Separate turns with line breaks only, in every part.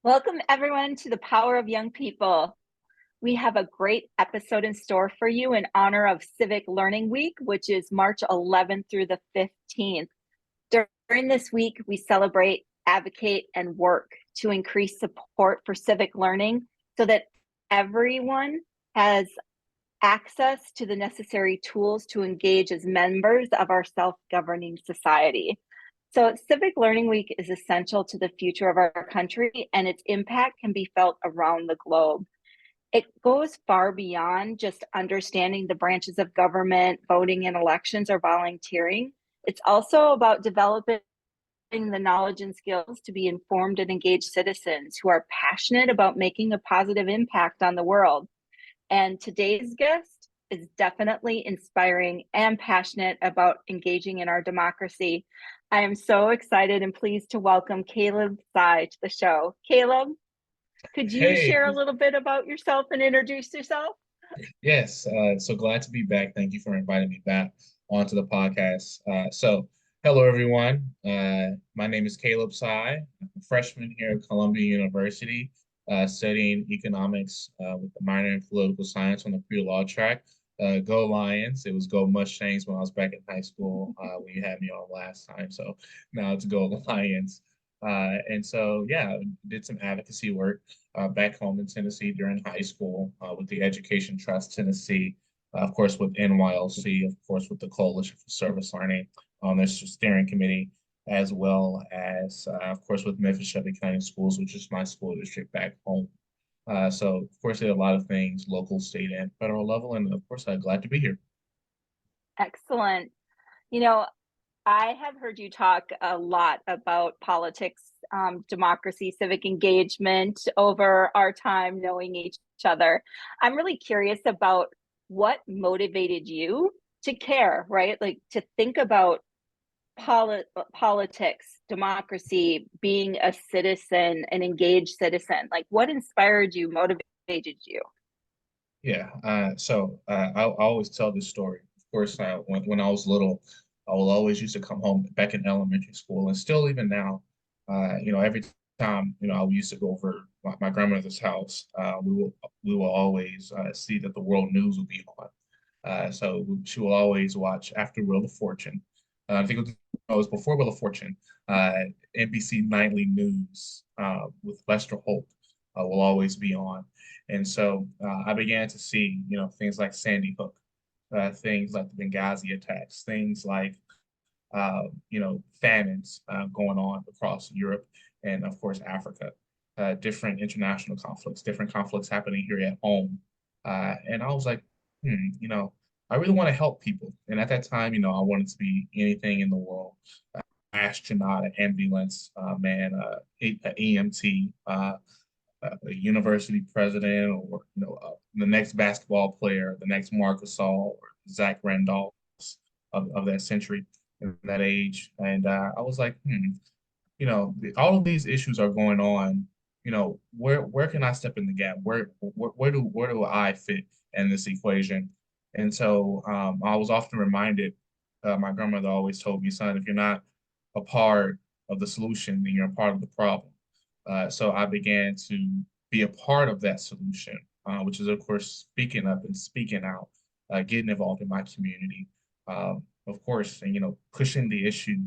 Welcome, everyone, to the Power of Young People. We have a great episode in store for you in honor of Civic Learning Week, which is March 11th through the 15th. During this week, we celebrate, advocate, and work to increase support for civic learning so that everyone has access to the necessary tools to engage as members of our self-governing society. So Civic Learning Week is essential to the future of our country, and its impact can be felt around the globe. It goes far beyond just understanding the branches of government, voting in elections, or volunteering. It's also about developing the knowledge and skills to be informed and engaged citizens who are passionate about making a positive impact on the world. And today's guest is definitely inspiring and passionate about engaging in our democracy. I am so excited and pleased to welcome Kaleb to the show. Kaleb, could you
Hey,
share a little bit about yourself and introduce yourself?
yes, so glad to be back. Thank you for inviting me back onto the podcast. Hello everyone. My name is Kaleb Tsai. I'm a freshman here at Columbia University, studying economics with a minor in political science on the pre-law track. Go Lions! It was Go Mustangs when I was back in high school when you had me on last time. So now it's Go Lions. Yeah, did some advocacy work back home in Tennessee during high school with the Education Trust Tennessee, of course with NYLC, of course with the Coalition for Service Learning on their steering committee, as well as, of course, with Memphis Shelby County Schools, which is my school district back home. Of course, did a lot of things, local, state, and federal level, and of course, I'm glad to be here.
Excellent. You know, I have heard you talk a lot about politics, democracy, civic engagement over our time knowing each other. I'm really curious about what motivated you to care, right? Like to think about politics, democracy, being a citizen, an engaged citizen. Like what inspired you, motivated you?
I always tell this story. Of course, when I was little, I will always used to come home back in elementary school, and still even now, every time I used to go over my grandmother's house, we will always see that the world news will be on. So she will always watch after Wheel of Fortune. I think it was before Wheel of Fortune. Uh, NBC Nightly News with Lester Holt will always be on. And so I began to see, things like Sandy Hook, things like the Benghazi attacks, things like, famines going on across Europe and, of course, Africa, different international conflicts, different conflicts happening here at home. And I was like, I really want to help people. And at that time, I wanted to be anything in the world, astronaut, an ambulance man, an EMT, a university president, or the next basketball player, the next Marc Gasol or Zach Randolph of that century and that age. And I was like, all of these issues are going on. Where can I step in the gap? Where do I fit in this equation? And so I was often reminded. My grandmother always told me, son, if you're not a part of the solution, then you're a part of the problem. So I began to be a part of that solution, which is, of course, speaking up and speaking out, getting involved in my community, of course, and pushing the issue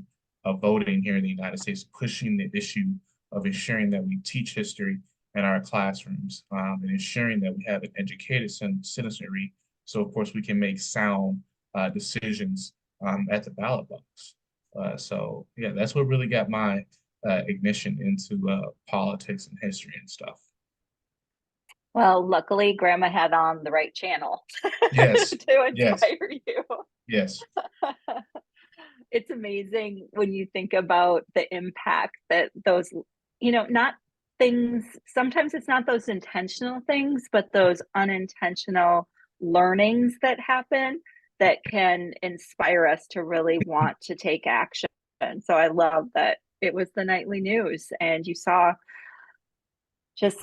of voting here in the United States, pushing the issue of ensuring that we teach history in our classrooms, and ensuring that we have an educated citizenry, so of course we can make sound decisions at the ballot box. Yeah, that's what really got my ignition into politics and history and stuff.
Well, luckily, Grandma had on the right channel
Yes,
to
yes,
inspire you.
yes.
It's amazing when you think about the impact that those, not things, sometimes it's not those intentional things, but those unintentional learnings that happen that can inspire us to really want to take action. So I love that it was the nightly news and you saw just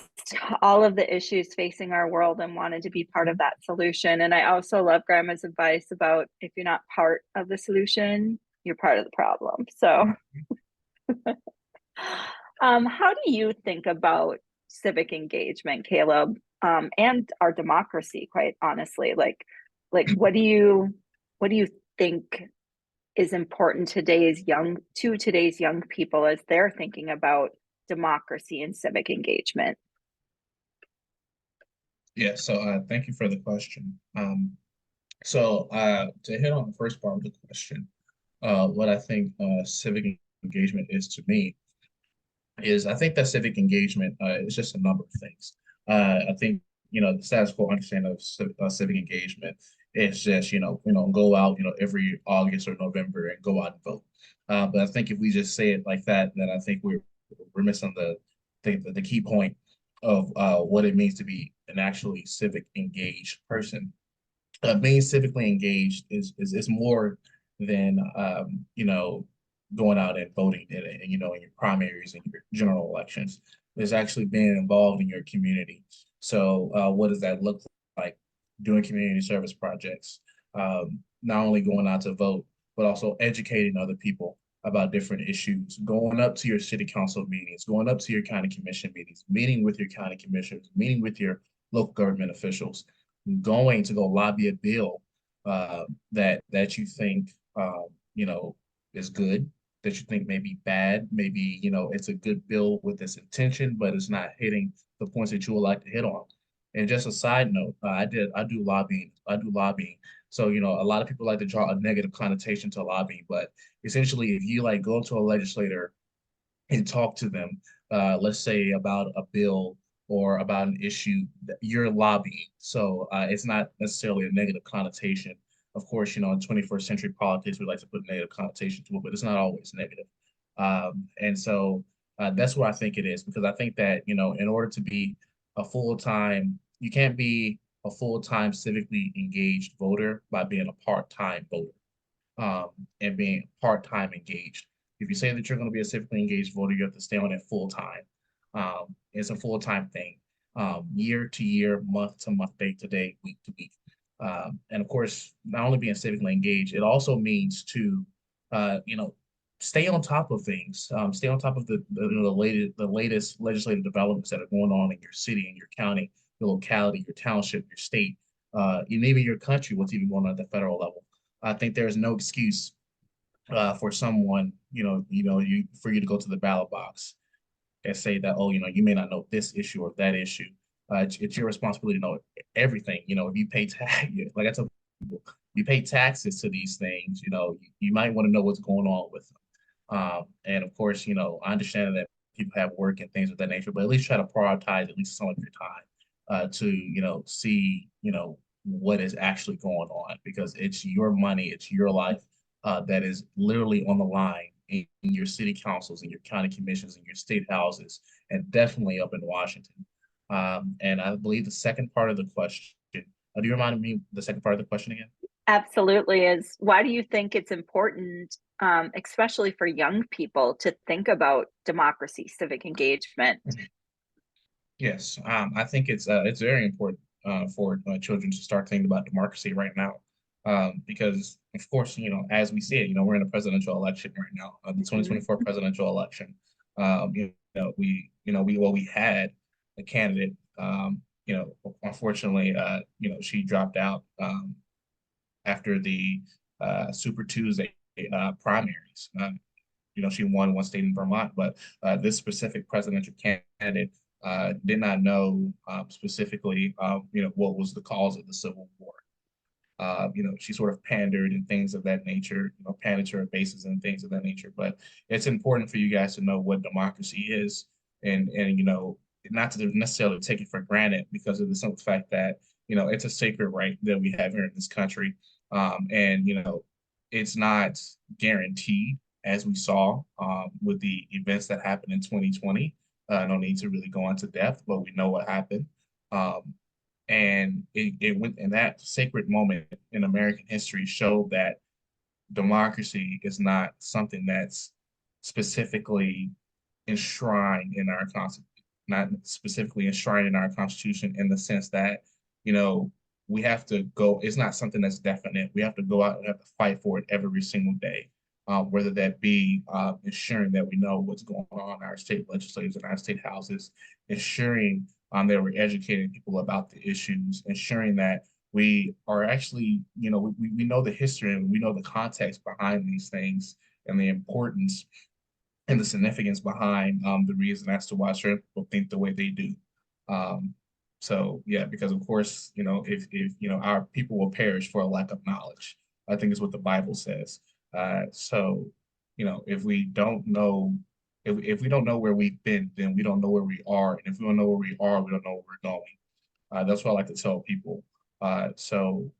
all of the issues facing our world and wanted to be part of that solution. And I also love Grandma's advice about if you're not part of the solution, you're part of the problem. So How do you think about civic engagement, Caleb, and our democracy, quite honestly? Like what do you think is important to today's young people as they're thinking about democracy and civic engagement?
Yeah, so thank you for the question. To hit on the first part of the question, what I think civic engagement is to me is I think that civic engagement is just a number of things. I think the status quo understanding of civic engagement is just go out every August or November and go out and vote. But I think if we just say it like that, then I think we're missing the key point of what it means to be an actually civic engaged person. Being civically engaged is more than going out and voting in your primaries and your general elections. It's actually being involved in your community. So what does that look like? Doing community service projects, not only going out to vote, but also educating other people about different issues, going up to your city council meetings, going up to your county commission meetings, meeting with your county commissioners, meeting with your local government officials, going to go lobby a bill that you think is good, that you think may be bad, maybe it's a good bill with this intention, but it's not hitting the points that you would like to hit on. And just a side note, I do lobbying. I do lobbying. So a lot of people like to draw a negative connotation to lobbying, but essentially, if you like go to a legislator and talk to them, let's say about a bill or about an issue that you're lobbying. So it's not necessarily a negative connotation. Of course, in 21st century politics, we like to put a negative connotation to it, but it's not always negative. And so that's what I think it is, because I think that, in order to be a full-time, you can't be a full-time civically engaged voter by being a part-time voter and being part-time engaged. If you say that you're going to be a civically engaged voter, you have to stay on it full time. It's a full time thing, year to year, month to month, day to day, week to week. And of course, not only being civically engaged, it also means to, stay on top of things, stay on top of the latest legislative developments that are going on in your city, in your county, your locality, your township, your state, and even your country, what's even going on at the federal level. I think there's no excuse for someone, for you to go to the ballot box and say that, oh, you may not know this issue or that issue. It's your responsibility to know everything. If you pay tax, like I tell people, you pay taxes to these things. You might want to know what's going on with them. And of course, I understand that people have work and things of that nature, but at least try to prioritize at least some of your time to see what is actually going on, because it's your money, it's your life that is literally on the line in your city councils and your county commissions and your state houses, and definitely up in Washington. And I believe the second part of the question, do you remind me the second part of the question again?
Absolutely. Is why do you think it's important, especially for young people, to think about democracy, civic engagement?
Yes, I think it's very important for children to start thinking about democracy right now, because of course, as we see it, we're in a presidential election right now, the
Mhm.
2024 presidential election. We had a candidate, unfortunately, she dropped out after the Super Tuesday primaries. She won one state in Vermont, but this specific presidential candidate did not know specifically, what was the cause of the Civil War. She sort of pandered and things of that nature, pandered to her bases and things of that nature. But it's important for you guys to know what democracy is, and not to necessarily take it for granted, because of the simple fact that it's a sacred right that we have here in this country, and it's not guaranteed, as we saw with the events that happened in 2020. No need to really go into depth, but we know what happened. Um, and it went in that sacred moment in American history showed that democracy is not something that's specifically enshrined in our constitution, not specifically enshrined in our constitution, in the sense that you know we have to go. It's not something that's definite. We have to go out and have to fight for it every single day. whether that be ensuring that we know what's going on in our state legislatures and our state houses, ensuring that we're educating people about the issues, ensuring that we are actually, we know the history and we know the context behind these things and the importance and the significance behind the reason as to why certain people think the way they do. Um, so yeah, because of course, if our people will perish for a lack of knowledge, I think is what the Bible says. So, if we don't know, if we don't know where we've been, then we don't know where we are, and if we don't know where we are, we don't know where we're going. That's what I like to tell people. So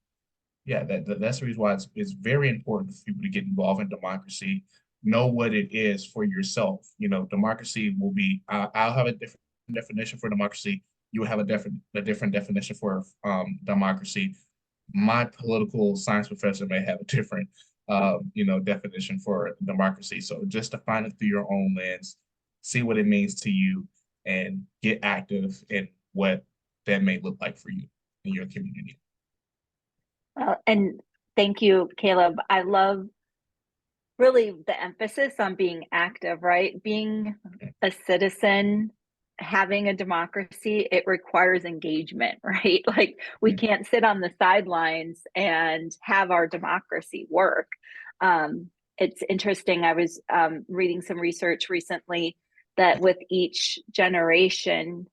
yeah, that's the reason why it's very important for people to get involved in democracy. Know what it is for yourself. Democracy will be. I'll have a different definition for democracy. You will have a different definition for democracy. My political science professor may have a different, definition for democracy. So just define it through your own lens, see what it means to you, and get active in what that may look like for you in your community.
And thank you, Kaleb. I love really the emphasis on being active, right? Being a citizen, having a democracy, it requires engagement, right? Like we can't sit on the sidelines and have our democracy work. It's interesting. I was reading some research recently that with each generation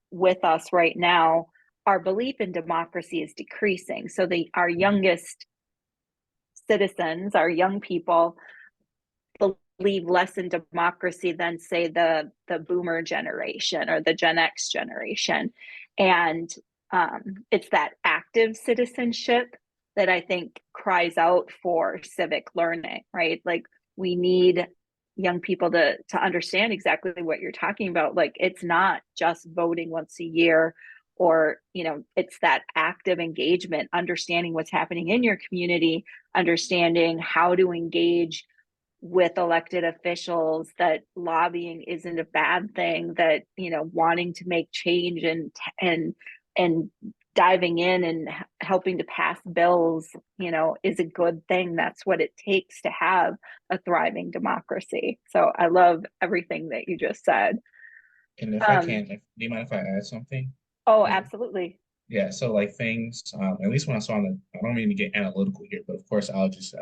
with us right now, our belief in democracy is decreasing. So our youngest citizens, our young people, believe less in democracy than say the boomer generation or the Gen X generation. And it's that active citizenship that I think cries out for civic learning, right? Like we need young people to understand exactly what you're talking about. Like it's not just voting once a year, or it's that active engagement, understanding what's happening in your community, understanding how to engage with elected officials, that lobbying isn't a bad thing, that wanting to make change and diving in and helping to pass bills is a good thing. That's what it takes to have a thriving democracy. So I love everything that you just said.
And if I can, do you mind if I add something?
Oh,
Yeah.
absolutely.
Yeah, so like things, at least when I saw I don't mean to get analytical here, but of course I'll just,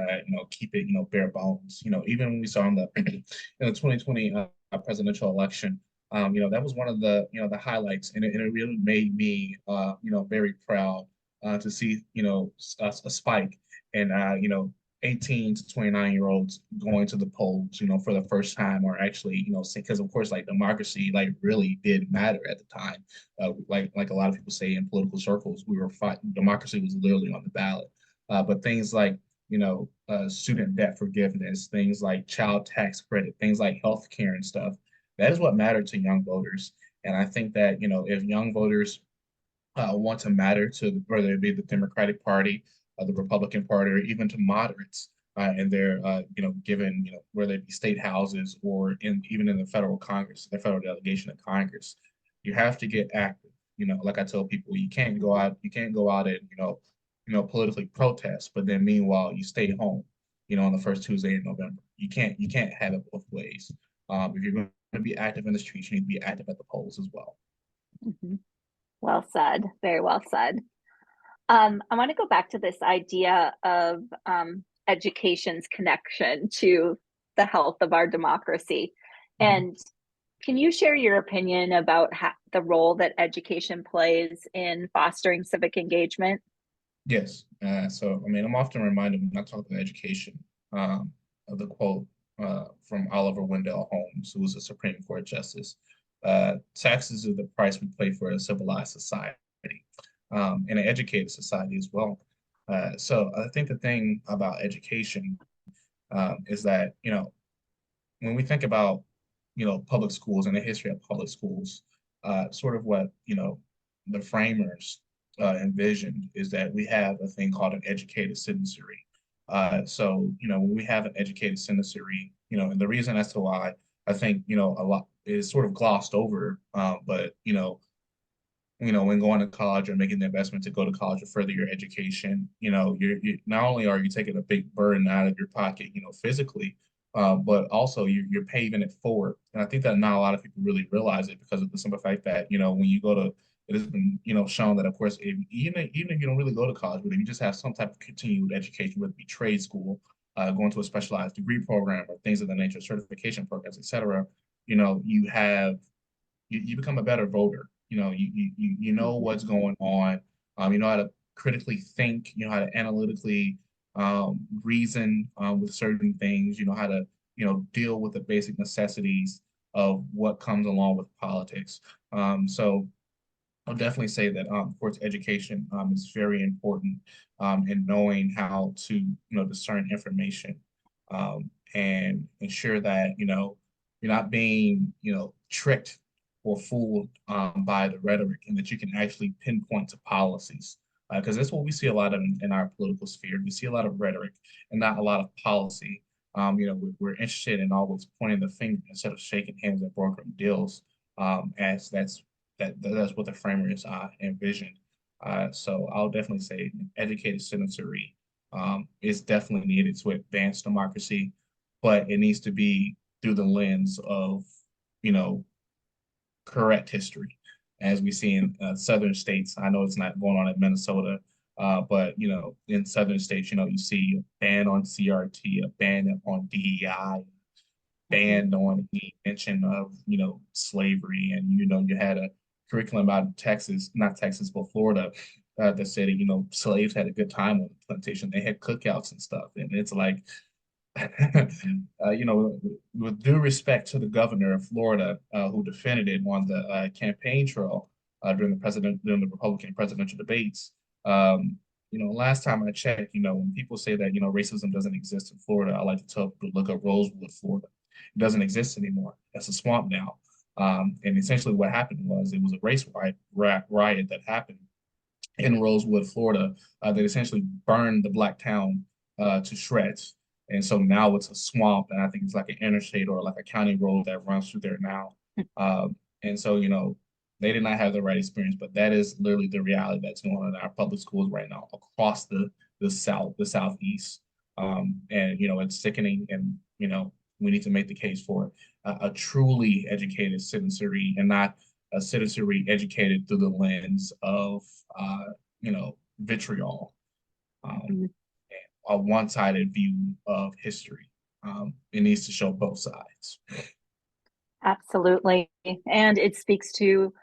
keep it, bare bones. Even when we saw in the 2020 presidential election, that was one of the highlights, and it really made me, very proud to see, a spike in, 18 to 29-year-olds going to the polls, for the first time, or actually, because of course, like democracy, like really did matter at the time. Like a lot of people say in political circles, we were fighting. Democracy was literally on the ballot. But things like student debt forgiveness, things like child tax credit, things like health care and stuff, that is what mattered to young voters. And I think that if young voters want to matter to whether it be the Democratic Party, the Republican Party, or even to moderates in their, given, whether it be state houses or even in the federal Congress, the federal delegation of Congress, you have to get active. Like I tell people, you can't go out and, politically protest, but then meanwhile you stay home, on the first Tuesday in November. You can't have it both ways. If you're going to be active in the streets, you need to be active at the polls as well.
Mm-hmm. Well said. Very well said. I want to go back to this idea of education's connection to the health of our democracy.
Mhm.
And can you share your opinion about the role that education plays in fostering civic engagement?
Yes. So, I mean, I'm often reminded when I talk about education of the quote from Oliver Wendell Holmes, who was a Supreme Court justice. Taxes are the price we pay for a civilized society, and an educated society as well. So I think the thing about education is that, when we think about, public schools and the history of public schools, sort of what, the framers envisioned is that we have a thing called an educated citizenry. So, when we have an educated citizenry, and the reason as to why I think, a lot is sort of glossed over, but, when going to college or making the investment to go to college or further your education, you not only are you taking a big burden out of your pocket, physically, but also you're paving it forward. And I think that not a lot of people really realize it because of the simple fact that, when you go to, it has been, shown that, of course, even if you don't really go to college, but if you just have some type of continued education, whether it be trade school, going to a specialized degree program or things of the nature, certification programs, et cetera, you have you become a better voter. You know
Mhm.
what's going on. You know how to critically think. You know how to analytically reason with certain things. You know how to deal with the basic necessities of what comes along with politics. So I'll definitely say that, of course, education is very important in knowing how to, discern information and ensure that, you're not being, tricked or fooled by the rhetoric and that you can actually pinpoint to policies. Because that's what we see a lot of in our political sphere. We see a lot of rhetoric and not a lot of policy. We're interested in always pointing the finger instead of shaking hands and brokering deals, as that's what the framers envisioned. So I'll definitely say educated citizenry is definitely needed to advance democracy, but it needs to be through the lens of, you know, correct history, as we see in southern states. I know it's not going on in Minnesota, but in southern states, you see a ban on CRT, a ban on DEI,
Mhm.
banned on any mention of slavery, and you had a curriculum out of Texas, not Texas, but Florida, that said slaves had a good time on the plantation. They had cookouts and stuff, and it's like, with due respect to the governor of Florida, who defended it on the campaign trail during the Republican presidential debates. Last time I checked, when people say that racism doesn't exist in Florida, I like to tell people to look at Rosewood, Florida. It doesn't exist anymore. That's a swamp now. And essentially, what happened was it was a race riot that happened in Rosewood, Florida, that essentially burned the black town to shreds. And so now it's a swamp, and I think it's like an interstate or like a county road that runs through there now. And so, they did not have the right experience, but that is literally the reality that's going on in our public schools right now across the southeast. And it's sickening, and we need to make the case for a truly educated citizenry and not a citizenry educated through the lens of vitriol, um,
Mhm.
a one-sided view of history. It needs to show both sides.
Absolutely. And it speaks to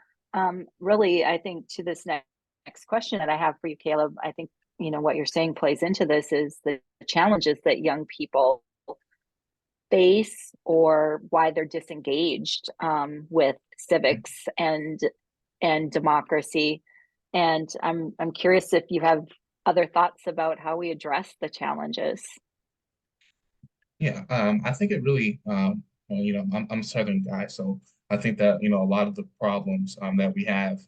really, I think, to this next question that I have for you, Kaleb. I think, what you're saying plays into this is the challenges that young people face or why they're disengaged with civics and democracy. And I'm curious if you have other thoughts about how we address the challenges.
Yeah, I think it really, well, I'm a Southern guy, so I think that, a lot of the problems that we have,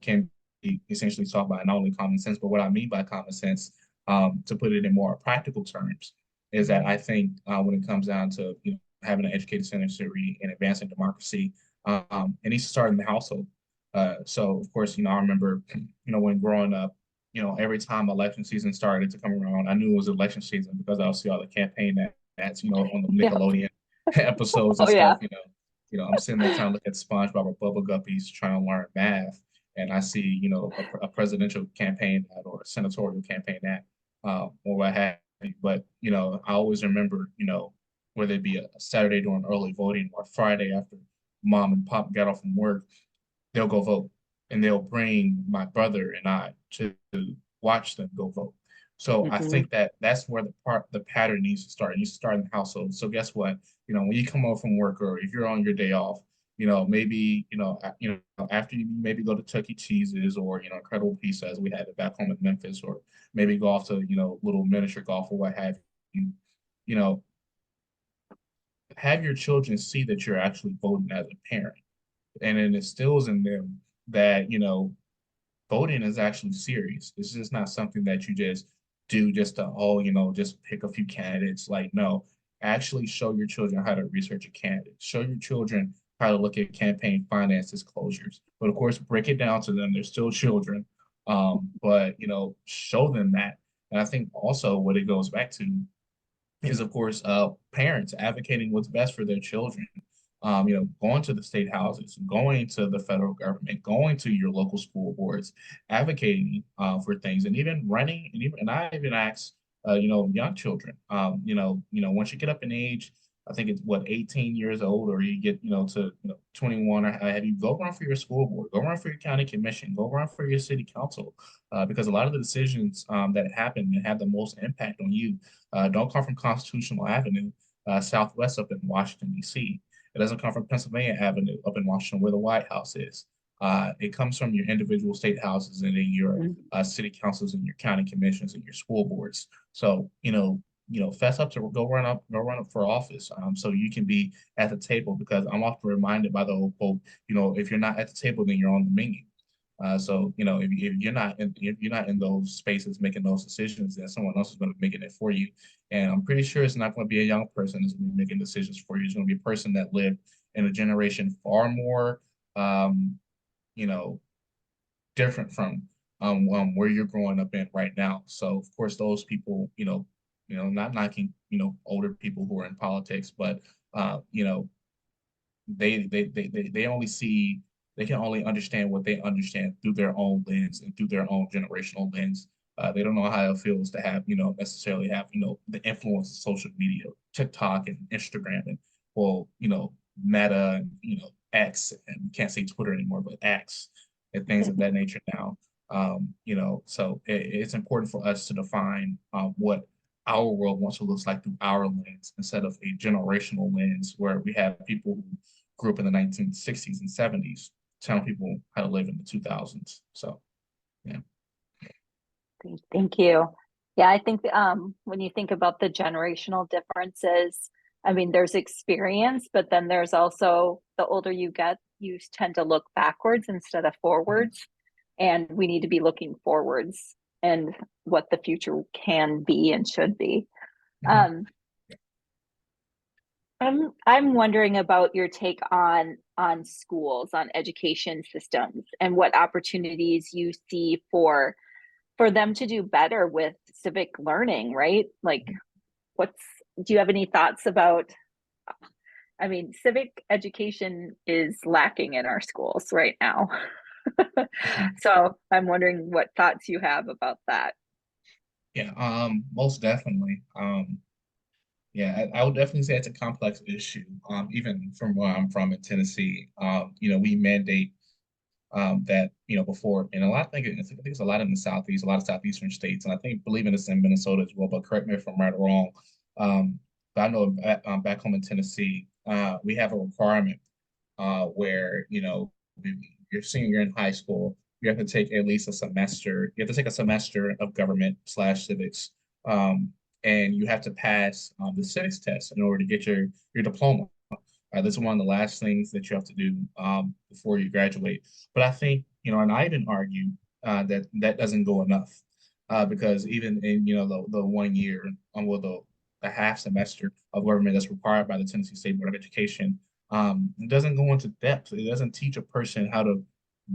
can be essentially solved by not only common sense, but what I mean by common sense, to put it in more practical terms, is that I think when it comes down to, having an educated citizenry and advancing democracy, it needs to start in the household. So, of course, I remember, when growing up, every time election season started to come around, I knew it was election season because I would see all the campaign ads, on the
Yeah.
Nickelodeon episodes and
Oh
stuff.
yeah.
I'm sitting there trying to look at SpongeBob or Bubble Guppies trying to learn math, and I see, a presidential campaign ad or a senatorial campaign ad, or what have you. But I always remember, whether it be a Saturday during early voting or Friday after mom and pop got off from work, they'll go vote, and they'll bring my brother and I to watch them go vote. So I
Hmm.
think that that's where the pattern needs to start. It needs to start in the household. So guess what? When you come home from work or if you're on your day off, maybe after you maybe go to Chuck E. Cheese's or Incredible Pizza as we had it back home in Memphis, or maybe go off to little miniature golf or what have you. You know, have your children see that you're actually voting as a parent, and it instills in them that voting is actually serious. It's just not something that you just do just to, just pick a few candidates. Like, no, actually show your children how to research a candidate. Show your children try to look at campaign finance disclosures. But of course, break it down to them. They're still children. But show them that. And I think also what it goes back to is of course parents advocating what's best for their children. Going to the state houses, going to the federal government, going to your local school boards, advocating for things, and even running. And I even ask, young children, once you get up in age, I think it's what 18 years old, or you get to 21 or have you go run for your school board, go run for your county commission, go run for your city council, because a lot of the decisions that happen and have the most impact on you don't come from Constitutional Avenue, Southwest up in Washington, D.C. It doesn't come from Pennsylvania Avenue up in Washington, where the White House is. It comes from your individual state houses and then your city councils and your county commissions and your school boards. So, fess up to go run up for office, so you can be at the table. Because I'm often reminded by the old quote, if you're not at the table, then you're on the menu. So if you're not in those spaces making those decisions, then someone else is going to be making it for you. And I'm pretty sure it's not going to be a young person that's going to be making decisions for you. It's going to be a person that lived in a generation far more, you know, different from where you're growing up in right now. So of course, those people, not knocking, older people who are in politics, but they only see they can only understand what they understand through their own lens and through their own generational lens. They don't know how it feels to have, necessarily have, the influence of social media, TikTok and Instagram and, well, Meta and, X, and we can't say Twitter anymore, but X and things of that nature now. So it's important for us to define what our world wants to look like through our lens instead of a generational lens where we have people who grew up in the 1960s and 70s telling people how to live in the 2000s. So, yeah.
Thank you. Yeah, I think when you think about the generational differences, I mean, there's experience, but then there's also the older you get, you tend to look backwards instead of forwards. And we need to be looking forwards and what the future can be and should be.
Mhm.
I'm wondering about your take on schools, on education systems, and what opportunities you see for them to do better with civic learning, right? Like, do you have any thoughts about? I mean, civic education is lacking in our schools right now.
Mhm.
So I'm wondering what thoughts you have about that.
Yeah, most definitely. Yeah, I would definitely say it's a complex issue. Even from where I'm from in Tennessee, we mandate that before, and a lot, I think it's a lot in the southeast, a lot of southeastern states, and I think believe in this in Minnesota as well. But correct me if I'm right or wrong. But I know back home in Tennessee, we have a requirement where if you're senior in high school, you have to take at least a semester. You have to take a semester of government slash civics, and you have to pass the civics test in order to get your diploma. This is one of the last things that you have to do before you graduate. But I think, and I even argue that that doesn't go enough because even in, the 1 year, well, the half semester of government that's required by the Tennessee State Board of Education, it doesn't go into depth. It doesn't teach a person how to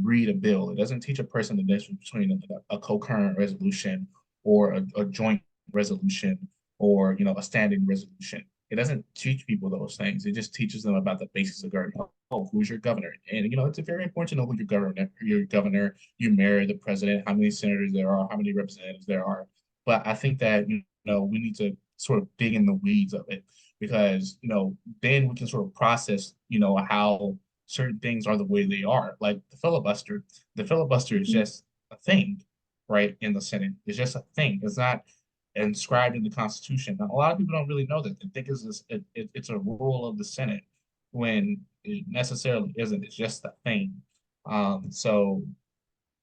read a bill. It doesn't teach a person the difference between a concurrent resolution or a joint resolution or, a standing resolution. It doesn't teach people those things. It just teaches them about the basics of government. Oh, who's your governor? And it's very important to know who your governor, your mayor, the president, how many senators there are, how many representatives there are. But I think that we need to sort of dig in the weeds of it because then we can sort of process how certain things are the way they are. Like the filibuster. The filibuster is just a thing, right? In the Senate, it's just a thing. It's not inscribed in the Constitution. Now, a lot of people don't really know that. They think it's a rule of the Senate when it necessarily isn't. It's just a thing. So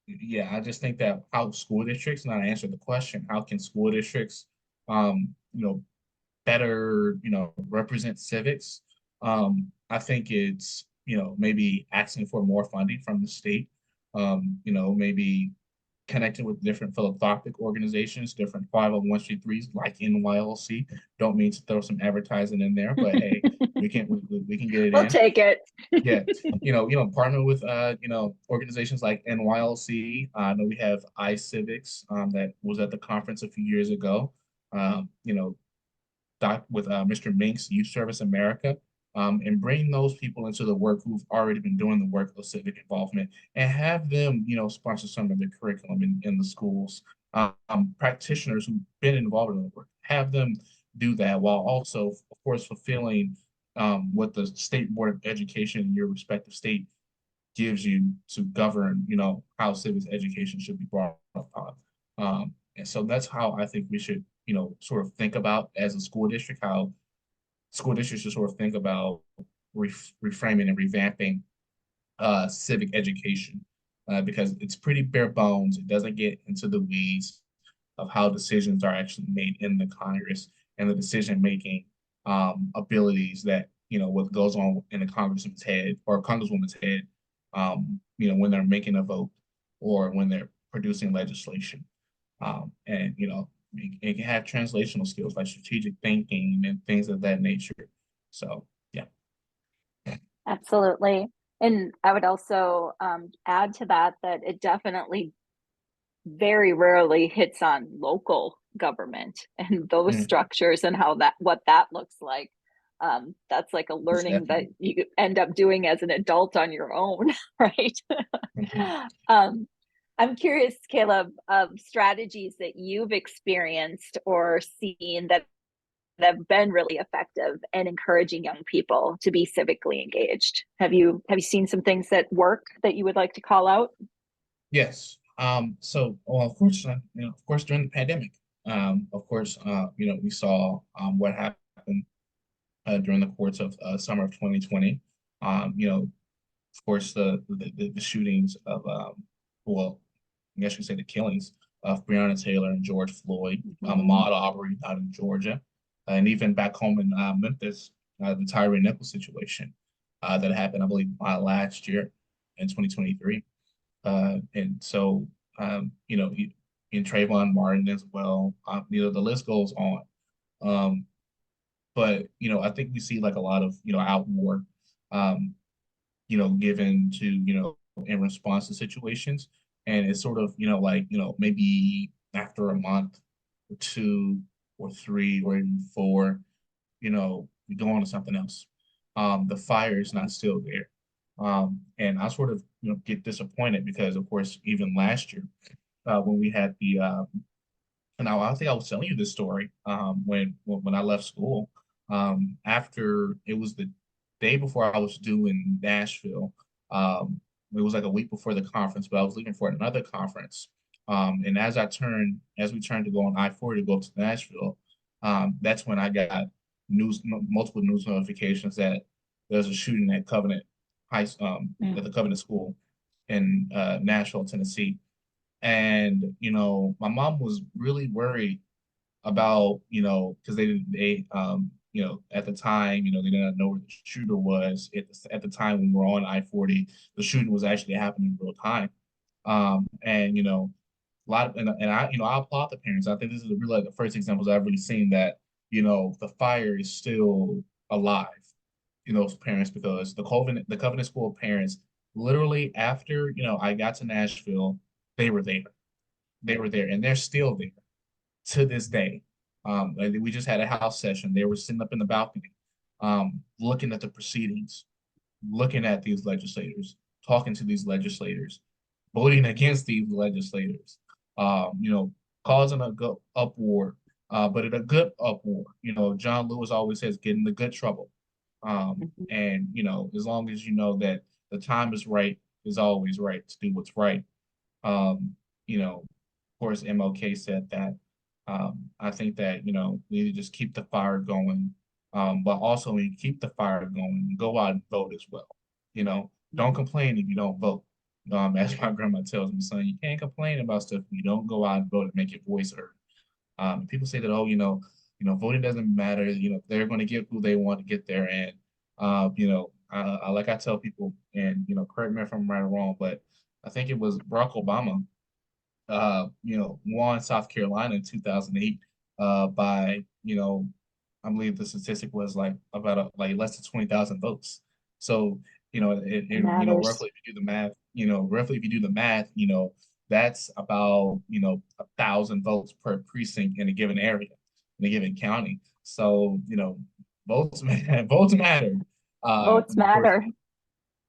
yeah, I just think that how school districts, and I answer the question, how can school districts, um, you know, better, represent civics? I think it's, maybe asking for more funding from the state, maybe connecting with different philanthropic organizations, different 501(c)(3)s like NYLC. Don't mean to throw some advertising in there, but hey, we can get it
We'll
in.
take it.
Yeah, partner with organizations like NYLC. I know we have iCivics that was at the conference a few years ago. Doc with Mr. Minks, Youth Service America, and bring those people into the work who've already been doing the work of civic involvement, and have them, sponsor some of the curriculum in the schools. Practitioners who've been involved in the work, have them do that while also, of course, fulfilling what the State Board of Education in your respective state gives you to govern, how civics education should be brought upon. And so that's how I think we should, sort of think about as a school district, how school districts should sort of think about reframing and revamping civic education, because it's pretty bare bones. It doesn't get into the weeds of how decisions are actually made in the Congress and the decision making abilities that, what goes on in the congressman's head or congresswoman's head, when they're making a vote or when they're producing legislation. And it can have translational skills like strategic thinking and things of that nature. So yeah.
Absolutely. And I would also add to that that it definitely very rarely hits on local government and those
Mm,
structures and how what that looks like. That's like a learning that
definitely.
you end up doing as an adult on your own, right?
Mhm.
I'm curious, Kaleb, of strategies that you've experienced or seen that have been really effective in encouraging young people to be civically engaged. Have you seen some things that work that you would like to call out?
Yes. So, well, of course, of course, during the pandemic, of course, we saw what happened during the course of summer of 2020. Of course, the shootings of, well, I guess you could say the killings of Breonna Taylor and George Floyd,
Mhm.
Ahmaud Arbery out in Georgia, and even back home in Memphis, the Tyree Nichols situation that happened, I believe, last year in 2023. And so, in Trayvon Martin as well, the list goes on. Um, but, I think we see like a lot of, outward, um, given to, in response to situations. And it's sort of, like, maybe after a month or two or three or even four, we go on to something else. The fire is not still there. And I sort of, get disappointed because, of course, even last year, when we had and I think I was telling you this story when I left school. After it was the day before I was due in Nashville. It was like a week before the conference, but I was leaving for another conference. And as we turned to go on I-40 to go to Nashville, that's when I got multiple news notifications that there's a shooting at at the
Mm.
Covenant School in Nashville, Tennessee. And my mom was really worried about, because at the time, they didn't know where the shooter was at the time when we were on I-40. The shooting was actually happening in real time. And a lot of, and I, I applaud the parents. I think this is really like the first examples I've really seen that, the fire is still alive in those parents, because the Covenant School parents, literally after, I got to Nashville, they were there. They were there, and they're still there to this day. Like, we just had a house session. They were sitting up in the balcony, looking at the proceedings, looking at these legislators, talking to these legislators, voting against these legislators, you know, causing a good uproar, but in a good uproar. John Lewis always says, get in the good trouble.
Mhm.
And, as long as you know that the time is right, is always right to do what's right. Um, of course, MLK said that. I think that, we need to just keep the fire going. But also when you keep the fire going, go out and vote as well. Don't complain if you don't vote. As my grandma tells me, son, you can't complain about stuff if you don't go out and vote and make your voice heard. People say that, oh, voting doesn't matter. They're going to get who they want to get there. And, like I tell people, and, correct me if I'm right or wrong, but I think it was Barack Obama, won South Carolina in 2008 by, I believe the statistic was like about like less than 20,000 votes. So
It matters.
roughly if you do the math, that's about, 1,000 votes per precinct in a given area, in a given county. So, votes votes matter.
Votes
And of course,
matter.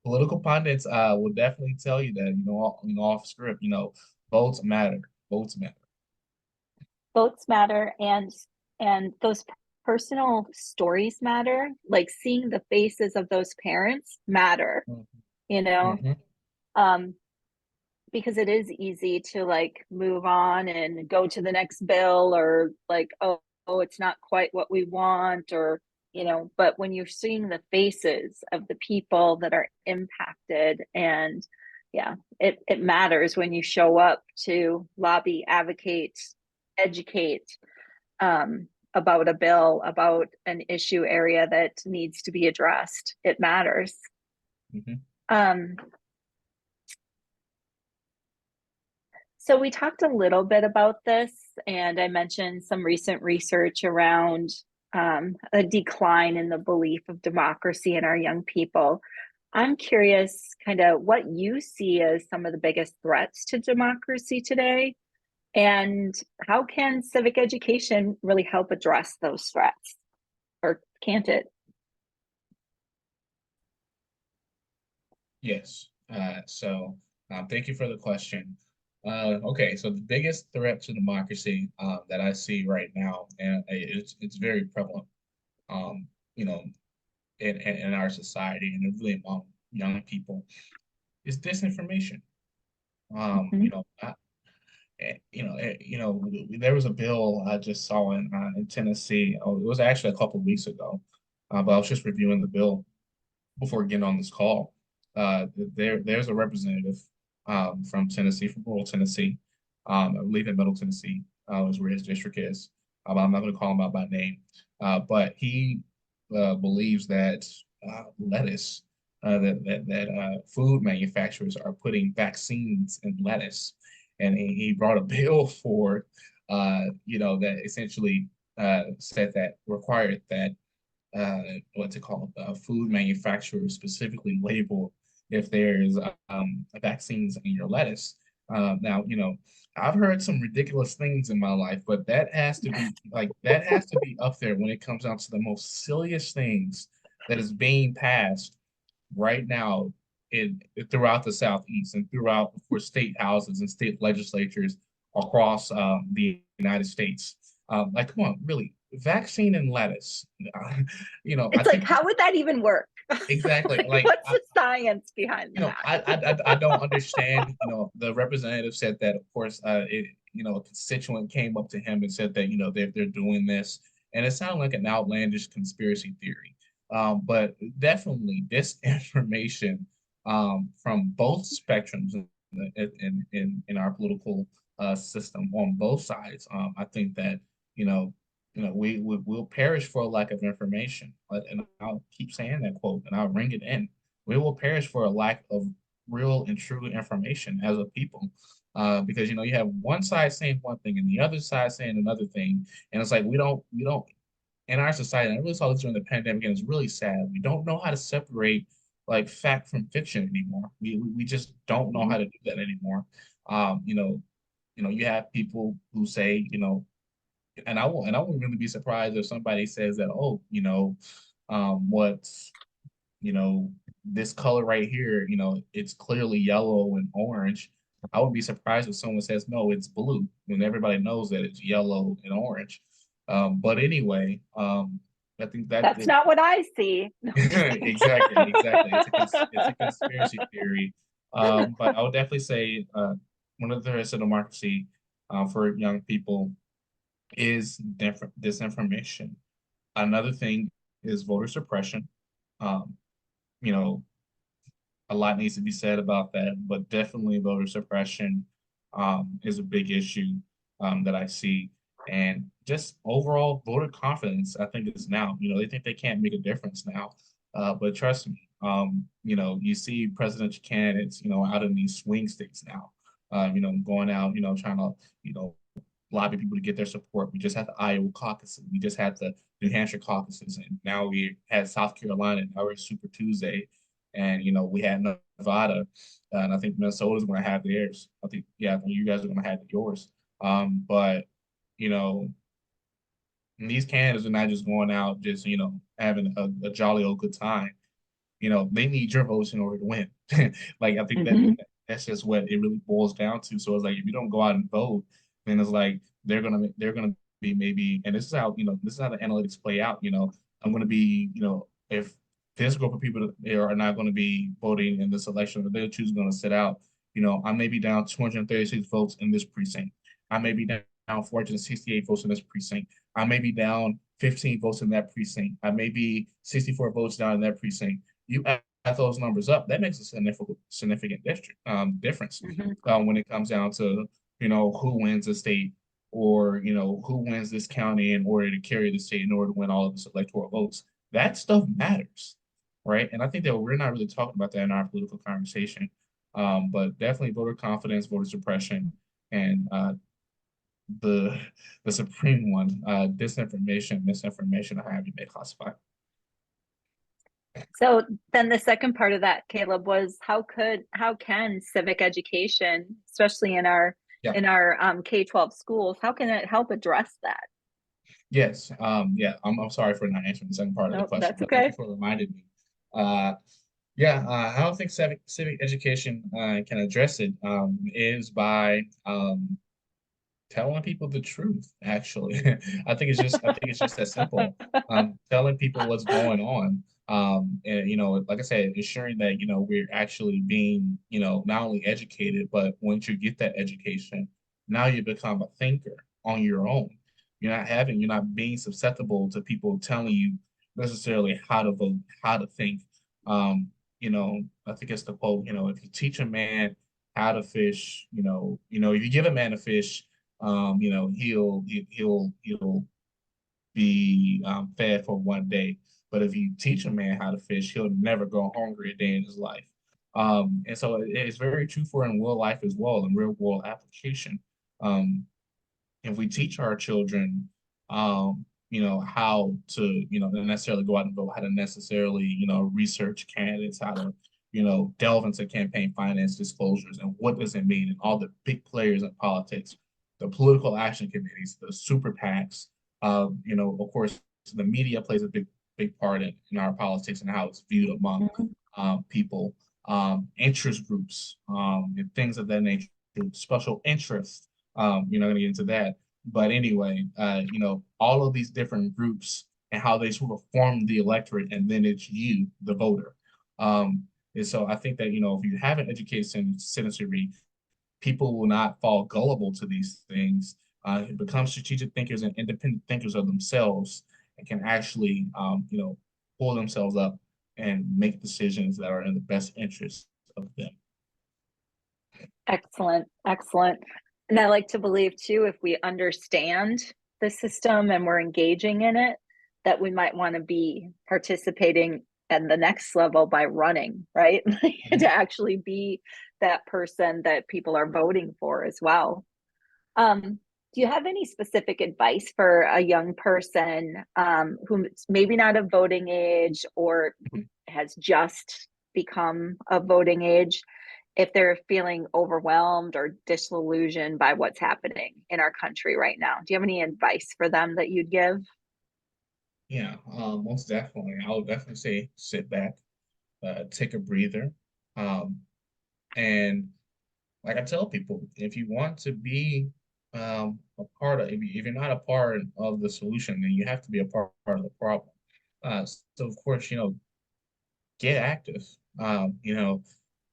political pundits will definitely tell you that, off script, votes matter. Votes matter.
Votes matter, and those personal stories matter. Like seeing the faces of those parents matter, you know.
Mm-hmm.
Um, because it is easy to like move on and go to the next bill, or like, oh, it's not quite what we want, or but when you're seeing the faces of the people that are impacted, and yeah, it matters when you show up to lobby, advocate, educate, about a bill, about an issue area that needs to be addressed. It matters.
Mm-hmm.
um So we talked a little bit about this, and I mentioned some recent research around a decline in the belief of democracy in our young people. I'm curious, kind of, what you see as some of the biggest threats to democracy today, and how can civic education really help address those threats, or can't it?
Yes. Thank you for the question. Okay, so the biggest threat to democracy that I see right now, and it's very prevalent, um, you know, in our society and really among young people, is disinformation.
Mhm.
There was a bill I just saw in Tennessee. Oh, it was actually a couple of weeks ago, but I was just reviewing the bill before getting on this call. There's a representative from Tennessee, from rural Tennessee, I believe in Middle Tennessee, is where his district is. I'm not going to call him out by name, but he believes that lettuce, that food manufacturers are putting vaccines in lettuce, and he brought a bill for, that essentially said that required that what's it called? Food manufacturers specifically label if there's vaccines in your lettuce. Now, I've heard some ridiculous things in my life, but that has to be up there when it comes down to the most silliest things that is being passed right now in throughout the Southeast and throughout, of course, state houses and state legislatures across the United States. Like, come on, really, vaccine and lettuce. I
It's like,
think
how would that even work?
exactly.
Like, what's the science behind
I
that?
don't understand. The representative said that, of course, a constituent came up to him and said that, they're doing this, and it sounded like an outlandish conspiracy theory. But definitely disinformation from both spectrums in our political system on both sides. I think that you know we will perish for a lack of information. And I'll keep saying that quote, and I'll ring it in. We will perish for a lack of real and true information as a people. Because you have one side saying one thing and the other side saying another thing, and it's like we don't in our society. And I really saw this during the pandemic, and it's really sad. We don't know how to separate like fact from fiction anymore. We just don't know how to do that anymore. Um, you know, you have people who say, and I wouldn't really be surprised if somebody says that, oh, what's this color right here, it's clearly yellow and orange. I would be surprised if someone says no, it's blue, when everybody knows that it's yellow and orange. But anyway, I think that
That's not what I see. No, I'm just kidding.
exactly. It's a conspiracy theory. But I would definitely say one of the threats of democracy for young people is disinformation. Another thing is voter suppression. Um, you know, a lot needs to be said about that, but definitely voter suppression is a big issue that I see. And just overall voter confidence, I think is now. They think they can't make a difference now. But trust me, you see presidential candidates, out in these swing states now, going out, trying to, lobby people to get their support. We just had the Iowa caucuses. We just had the New Hampshire caucuses, and now we had South Carolina. And now we're Super Tuesday. and we had Nevada, and I think Minnesota's going to have theirs. I think you guys are going to have yours. But you know, these candidates are not just going out just having a jolly old good time. They need your votes in order to win. Like I think
Hmm.
that's just what it really boils down to. So it's like if you don't go out and vote, then it's like they're gonna be maybe, and this is how the analytics play out. I'm gonna be if this group of people are not going to be voting in this election, or they're choosing going to sit out, I may be down 236 votes in this precinct. I may be down 468 votes in this precinct. I may be down 15 votes in that precinct. I may be 64 votes down in that precinct. You add those numbers up, that makes a significant difference
Hmm.
when it comes down to who wins the state, or who wins this county in order to carry the state, in order to win all of this electoral votes. That stuff matters, right? And I think that we're not really talking about that in our political conversation. But definitely voter confidence, voter suppression, and the the supreme one, disinformation, misinformation, or however you may classify.
So then the second part of that, Kaleb, was how can civic education, especially in our
Yeah.
K-12 schools, how can it help address that?
Yes. Yeah. I'm sorry for not answering the second part of the
Nope,
question,
that's
but thank you
okay.
for reminding me. Uh, yeah. I don't think civic education can address it. Is by telling people the truth. Actually, I think it's just that simple. Telling people what's going on. And like I said, ensuring that we're actually being not only educated, but once you get that education, now you become a thinker on your own. You're not being susceptible to people telling you necessarily how to vote, how to think. I think it's the quote. If you teach a man how to fish, if you give a man a fish, he'll be fed for one day. But if you teach a man how to fish, he'll never go hungry a day in his life. And so it's very true for in real life as well, in real world application. Um, if we teach our children, how to, necessarily go out and vote, how to necessarily, research candidates, how to, delve into campaign finance disclosures and what does it mean, and all the big players in politics, the political action committees, the super PACs, of course, the media plays a big part in our politics and how it's viewed among
Mhm.
people, interest groups, and things of that nature, special interests. You're not going to get into that. But anyway, all of these different groups and how they sort of form the electorate, and then it's you, the voter. And so I think that, if you have an educated citizenry, people will not fall gullible to these things, become strategic thinkers and independent thinkers of themselves, and can actually, pull themselves up and make decisions that are in the best interest of them.
Excellent, excellent. And I like to believe too, if we understand the system and we're engaging in it, that we might want to be participating at the next level by running, right? To
Mhm.
actually be that person that people are voting for as well. Do you have any specific advice for a young person who's maybe not of voting age or has just become of voting age, if they're feeling overwhelmed or disillusioned by what's happening in our country right now? Do you have any advice for them that you'd give?
Yeah, most definitely. I would definitely say sit back, take a breather. Um, and like I tell people, if you want to be a part of, if you're not a part of the solution, then you have to be a part of the problem. So of course, get active.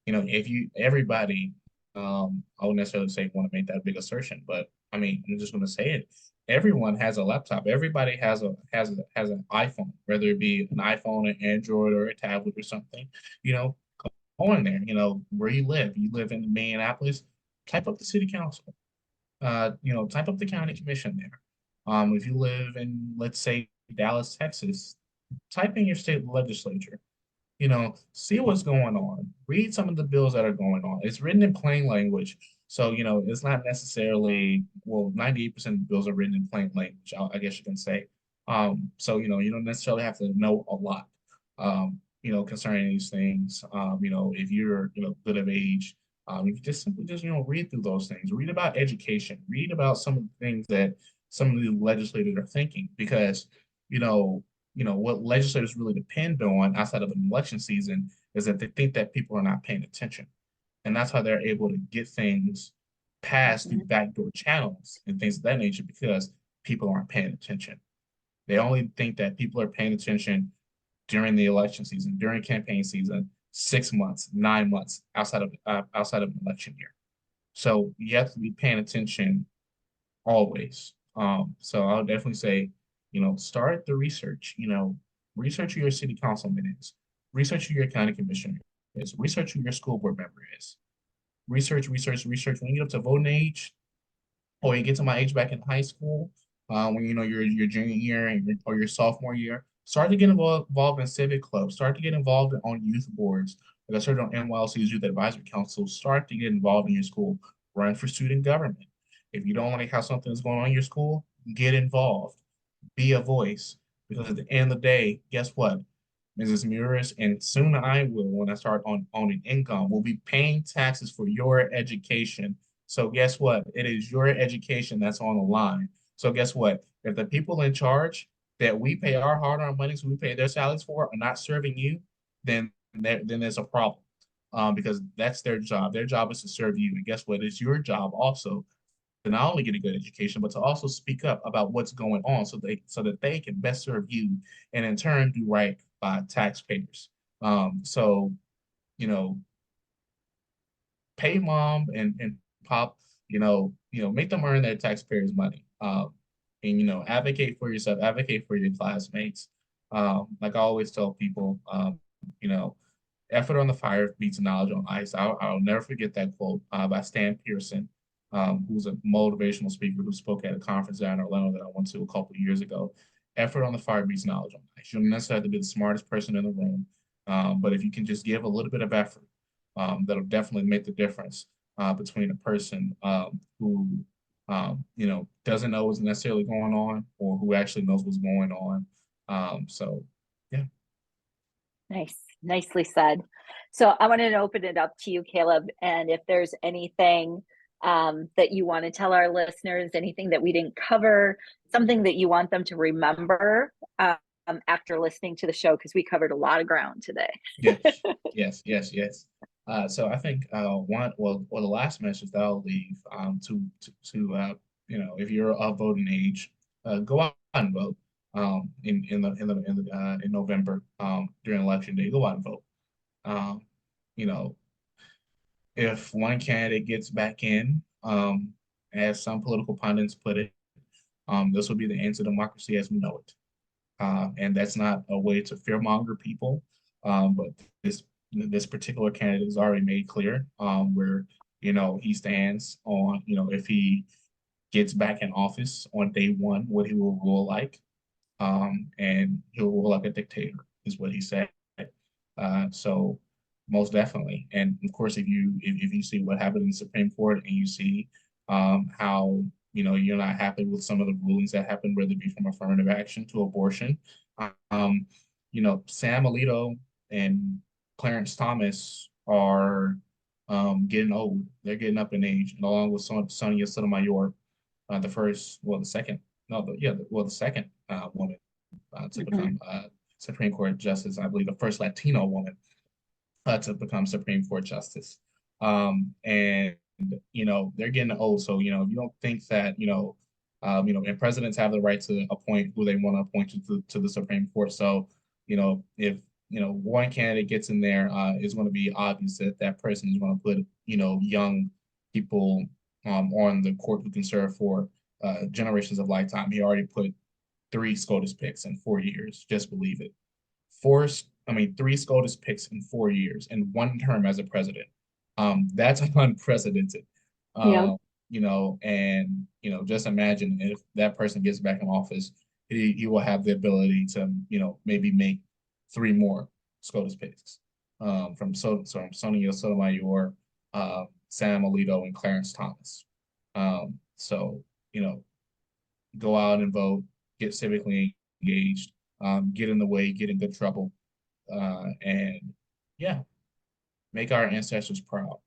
If everybody, I wouldn't necessarily say want to make that big assertion, but I mean, I'm just going to say it. Everyone has a laptop. Everybody has an iPhone, whether it be an iPhone, an Android, or a tablet or something. You know, go in there. Where you live. You live in Minneapolis. Type up the city council. Type up the county commission there. If you live in, let's say, Dallas, Texas, type in your state legislature. See what's going on. Read some of the bills that are going on. It's written in plain language. So, it's not necessarily, well, 98% of the bills are written in plain language, I guess you can say. So, you don't necessarily have to know a lot. concerning these things. If you're, good of age, you just simply just, read through those things, read about education, read about some of the things that some of the legislators are thinking, because, you know, what legislators really depend on outside of an election season is that they think that people are not paying attention. And that's how they're able to get things passed through
Mhm.
backdoor channels and things of that nature, because people aren't paying attention. They only think that people are paying attention during the election season, during campaign season, 6 months, 9 months outside of an election year. So you have to be paying attention always. So I would definitely say, start the research. Research who your city councilman is, research who your county commissioner is, research who your school board member is. Research, research, research. When you get up to voting age, or you get to my age back in high school, when your junior year or your sophomore year, start to get involved in civic clubs, start to get involved on youth boards, like I started on NYLC's Youth Advisory Council, start to get involved in your school, run for student government. If you don't like how something is going on in your school, get involved, be a voice, because at the end of the day, guess what? Mrs. Muris, and soon I will, when I start on owning income, will be paying taxes for your education. So guess what? It is your education that's on the line. So guess what? If the people in charge that we pay our hard-earned money, so we pay their salaries for, are not serving you, then there's a problem. Because that's their job. Their job is to serve you. And guess what? It's your job also to not only get a good education, but to also speak up about what's going on, so that they can best serve you, and in turn do right by taxpayers. So you know, pay mom and pop, make them earn their taxpayers' money. And advocate for yourself, advocate for your classmates. Like I always tell people, you know, effort on the fire beats knowledge on ice. I'll never forget that quote by Stan Pearson, who's a motivational speaker who spoke at a conference down in Orlando that I went to a couple of years ago. Effort on the fire beats knowledge on ice. You don't necessarily have to be the smartest person in the room, but if you can just give a little bit of effort, that'll definitely make the difference between a person who doesn't know what's necessarily going on, or who actually knows what's going on. So, yeah.
Nice, nicely said. So I wanted to open it up to you, Kaleb, and if there's anything that you want to tell our listeners, anything that we didn't cover, something that you want them to remember after listening to the show, because we covered a lot of ground today.
Yes, yes, yes, yes. So I think the last message that I'll leave if you're of voting age, go out and vote. In November, during election day, go out and vote. Um, you know, if one candidate gets back in, as some political pundits put it, this will be the end to democracy as we know it. And that's not a way to fearmonger people, but this particular candidate has already made clear where he stands on, if he gets back in office on day one, what he will rule like, and he'll rule like a dictator, is what he said. So most definitely, and of course, if you see what happened in the Supreme Court, and you see how you're not happy with some of the rulings that happened, whether it be from affirmative action to abortion, um, Sam Alito and Clarence Thomas are getting old. They're getting up in age, and along with Sonia Sotomayor, the first, well, the second, no, the second woman to
Mhm.
become Supreme Court justice. I believe the first Latino woman to become Supreme Court justice. And they're getting old, so if you don't think that and presidents have the right to appoint who they want to appoint to the Supreme Court. So if one candidate gets in there, it's going to be obvious that that person is going to put young people on the court who can serve for generations of lifetime. He already put three SCOTUS picks in 4 years. Just believe it. Three SCOTUS picks in 4 years and one term as a president. That's unprecedented.
Yeah.
And just imagine if that person gets back in office, he will have the ability to, maybe make three more SCOTUS picks from Sonia Sotomayor, Sam Alito, and Clarence Thomas. So, go out and vote, get civically engaged, get in the way, get in good trouble. and yeah, make our ancestors proud,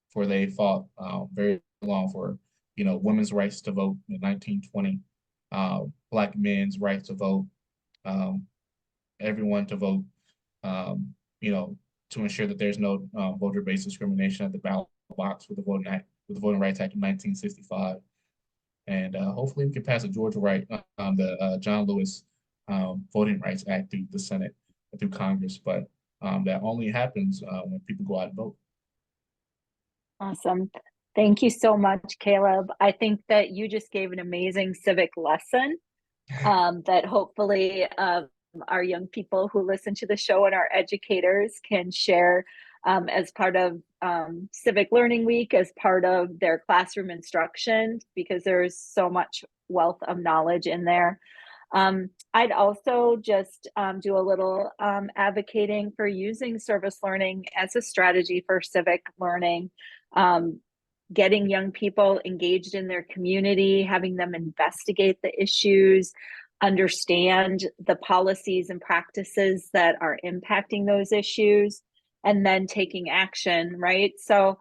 for they fought very long for, women's rights to vote in 1920, Black men's rights to vote, um, everyone to vote, um, you know, to ensure that there's no voter-based discrimination at the ballot box with the Voting Rights Act of 1965. And hopefully we can pass the Georgia right, the John Lewis Voting Rights Act through the Senate, through Congress. But that only happens when people go out and vote.
Awesome. Thank you so much, Kaleb. I think that you just gave an amazing civic lesson that hopefully our young people who listen to the show and our educators can share as part of Civic Learning Week, as part of their classroom instruction, because there's so much wealth of knowledge in there. I'd also just do a little advocating for using service learning as a strategy for civic learning, getting young people engaged in their community, having them investigate the issues, understand the policies and practices that are impacting those issues, and then taking action, right? So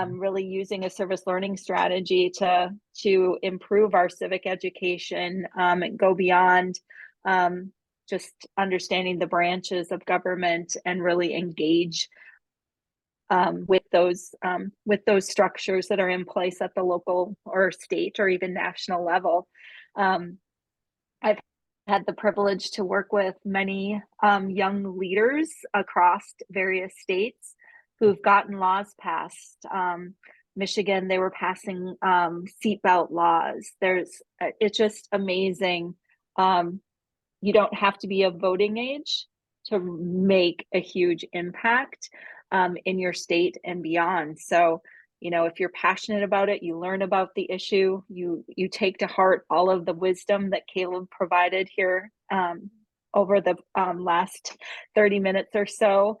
really using a service learning strategy to improve our civic education and go beyond just understanding the branches of government and really engage with those structures that are in place at the local or state or even national level. I've had the privilege to work with many young leaders across various states who've gotten laws passed. Michigan, they were passing seatbelt laws. It's just amazing. You don't have to be of voting age to make a huge impact in your state and beyond. So, if you're passionate about it, you learn about the issue, you take to heart all of the wisdom that Kaleb provided here over the last 30 minutes or so,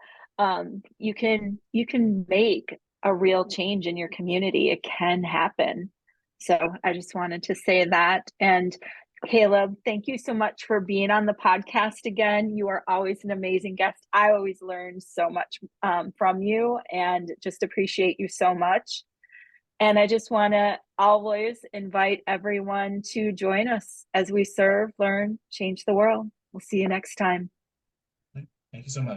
you can make a real change in your community. It can happen. So I just wanted to say that. And Kaleb, thank you so much for being on the podcast again. You are always an amazing guest. I always learn so much from you and just appreciate you so much. And I just want to always invite everyone to join us as we serve, learn, change the world. We'll see you next time.
Thank you so much.